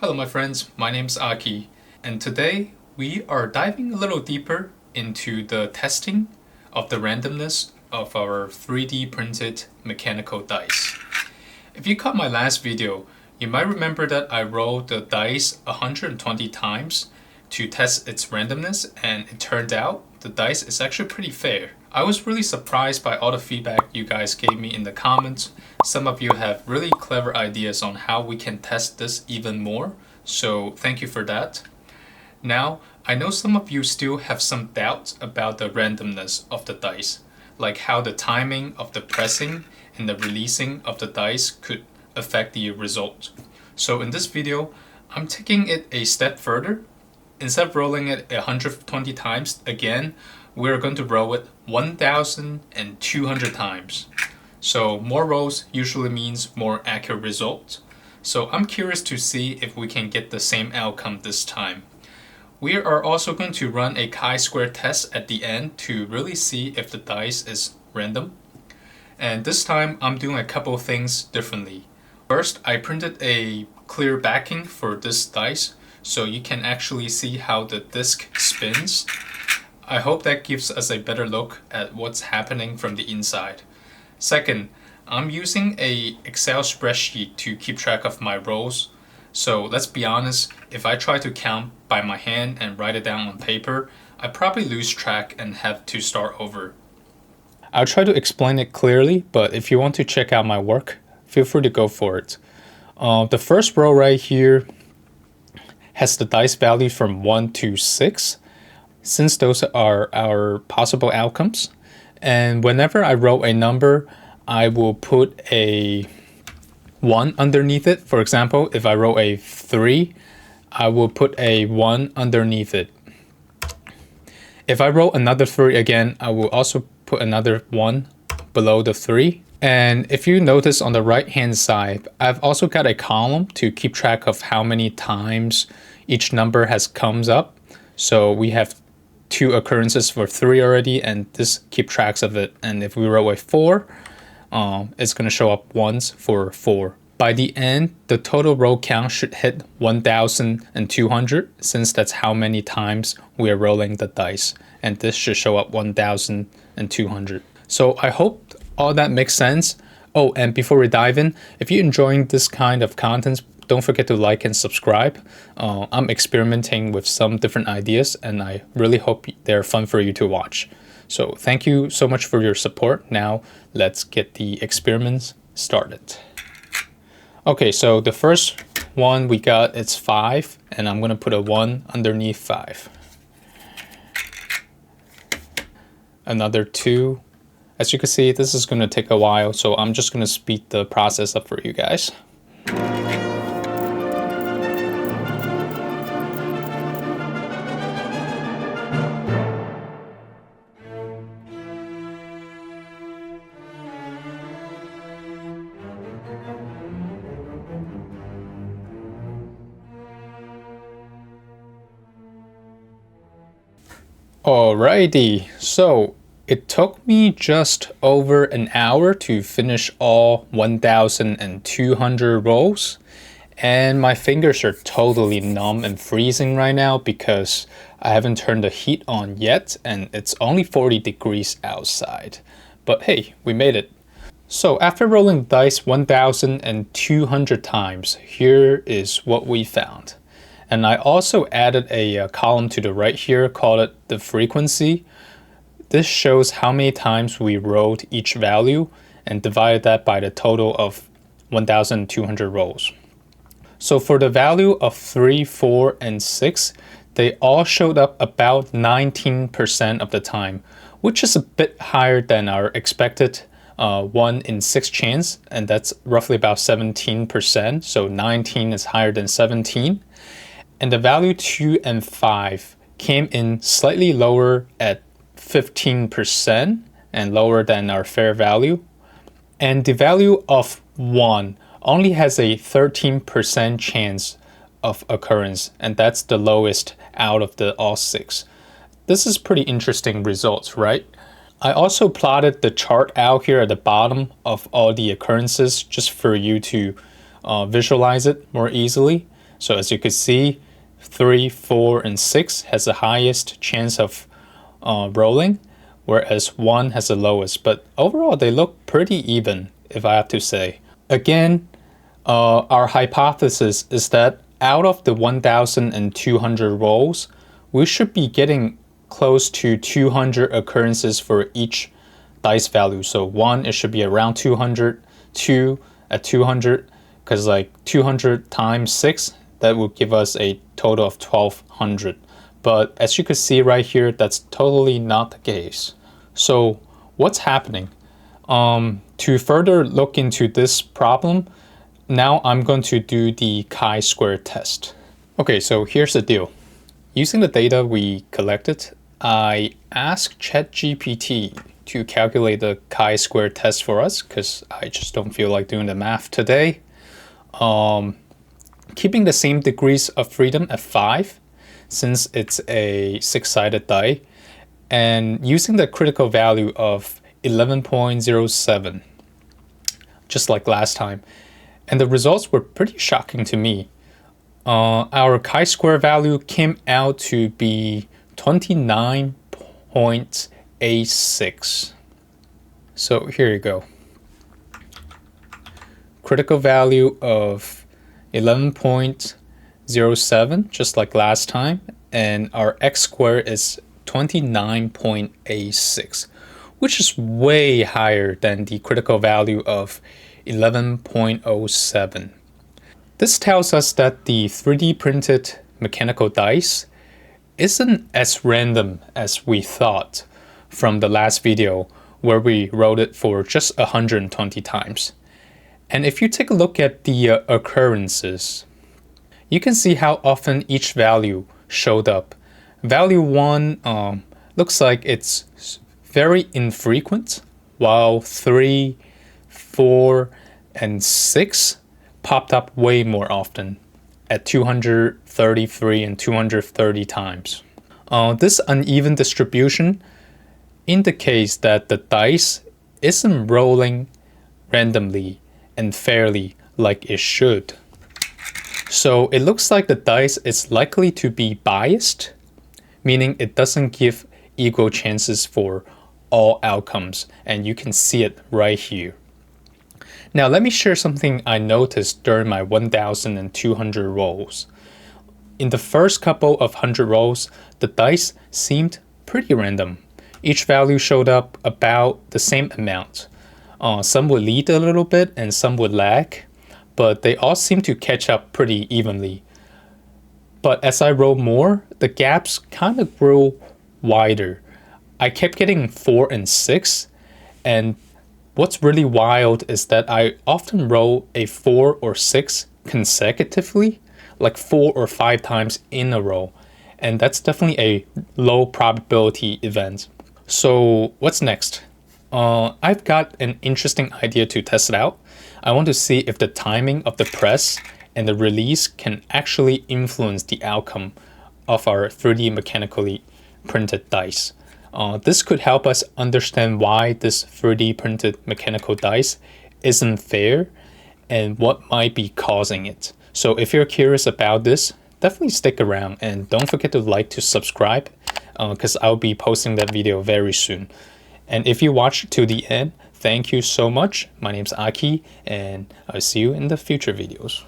Hello my friends, my name's Aki, and today we are diving a little deeper into the testing of the randomness of our 3D printed mechanical dice. If you caught my last video, you might remember that I rolled the dice 120 times to test its randomness, and it turned out the dice is actually pretty fair. I was really surprised by all the feedback you guys gave me in the comments. Some of you have really clever ideas on how we can test this even more, so thank you for that. Now, I know some of you still have some doubts about the randomness of the dice, like how the timing of the pressing and the releasing of the dice could affect the result. So in this video, I'm taking it a step further. Instead of rolling it 120 times again, we're going to roll it 1,200 times. So more rolls usually means more accurate result. So I'm curious to see if we can get the same outcome this time. We are also going to run a chi-square test at the end to really see if the dice is random. And this time I'm doing a couple of things differently. First, I printed a clear backing for this dice so you can actually see how the disc spins. I hope that gives us a better look at what's happening from the inside. Second, I'm using a Excel spreadsheet to keep track of my rolls. So let's be honest, if I try to count by my hand and write it down on paper, I probably lose track and have to start over. I'll try to explain it clearly, but if you want to check out my work, feel free to go for it. The first row right here has the dice value from 1 to 6, since those are our possible outcomes. And whenever I roll a number, I will put a 1 underneath it. For example, if I roll a 3, I will put a 1 underneath it. If I roll another 3 again, I will also put another 1 below the 3. And if you notice on the right hand side, I've also got a column to keep track of how many times each number has comes up. So we have 2 occurrences for 3 already, and this keep tracks of it. And if we roll a 4, it's going to show up once for 4. By the end, the total roll count should hit 1,200, since that's how many times we are rolling the dice. And this should show up 1,200. So I hope all that makes sense. Oh, and before we dive in, if you're enjoying this kind of content, don't forget to like and subscribe. I'm experimenting with some different ideas, and I really hope they're fun for you to watch. So thank you so much for your support. Now let's get the experiments started. Okay, so the first one we got, it's 5, and I'm gonna put a 1 underneath 5. Another 2. As you can see, this is gonna take a while, so I'm just gonna speed the process up for you guys. Alrighty, so it took me just over an hour to finish all 1,200 rolls, and my fingers are totally numb and freezing right now because I haven't turned the heat on yet, and it's only 40 degrees outside. But hey, we made it. So after rolling dice 1,200 times, here is what we found. And I also added a column to the right here, called it the frequency. This shows how many times we rolled each value and divided that by the total of 1,200 rolls. So for the value of 3, 4, and 6, they all showed up about 19% of the time, which is a bit higher than our expected 1 in 6 chance, and that's roughly about 17%. So 19 is higher than 17. And the value 2 and 5 came in slightly lower at 15% and lower than our fair value. And the value of 1 only has a 13% chance of occurrence, and that's the lowest out of the all 6. This is pretty interesting results, right? I also plotted the chart out here at the bottom of all the occurrences just for you to visualize it more easily. So as you can see, 3, 4, and 6 has the highest chance of rolling, whereas 1 has the lowest. But overall, they look pretty even, if I have to say. Again, our hypothesis is that out of the 1,200 rolls, we should be getting close to 200 occurrences for each dice value. So 1, it should be around 200, 2 at 200, because like 200 times 6, that would give us a total of 1,200. But as you can see right here, that's totally not the case. So what's happening? To further look into this problem, now I'm going to do the chi-square test. Okay, so here's the deal. Using the data we collected, I asked ChatGPT to calculate the chi-square test for us because I just don't feel like doing the math today. Keeping the same degrees of freedom at 5, since it's a 6-sided die, and using the critical value of 11.07, just like last time. And the results were pretty shocking to me. Our chi-square value came out to be 29.86. So here you go. Critical value of 11.07, just like last time, and our x squared is 29.86, which is way higher than the critical value of 11.07. This tells us that the 3D printed mechanical dice isn't as random as we thought from the last video where we rolled it for just 120 times. And if you take a look at the occurrences, you can see how often each value showed up. Value 1 looks like it's very infrequent, while 3, 4, and 6 popped up way more often at 233 and 230 times. This uneven distribution indicates that the dice isn't rolling randomly and fairly like it should. So it looks like the dice is likely to be biased, meaning it doesn't give equal chances for all outcomes, and you can see it right here. Now let me share something I noticed during my 1,200 rolls. In the first couple of 100 rolls, the dice seemed pretty random. Each value showed up about the same amount. Some would lead a little bit and some would lag, but they all seem to catch up pretty evenly. But as I rolled more, the gaps kind of grew wider. I kept getting 4 and 6, and what's really wild is that I often roll a 4 or 6 consecutively, like 4 or 5 times in a row, and that's definitely a low probability event. So what's next? I've got an interesting idea to test it out. I want to see if the timing of the press and the release can actually influence the outcome of our 3D mechanically printed dice. This could help us understand why this 3D printed mechanical dice isn't fair and what might be causing it. So if you're curious about this, definitely stick around and don't forget to subscribe because I'll be posting that video very soon. And if you watched to the end, thank you so much. My name's Aki, and I'll see you in the future videos.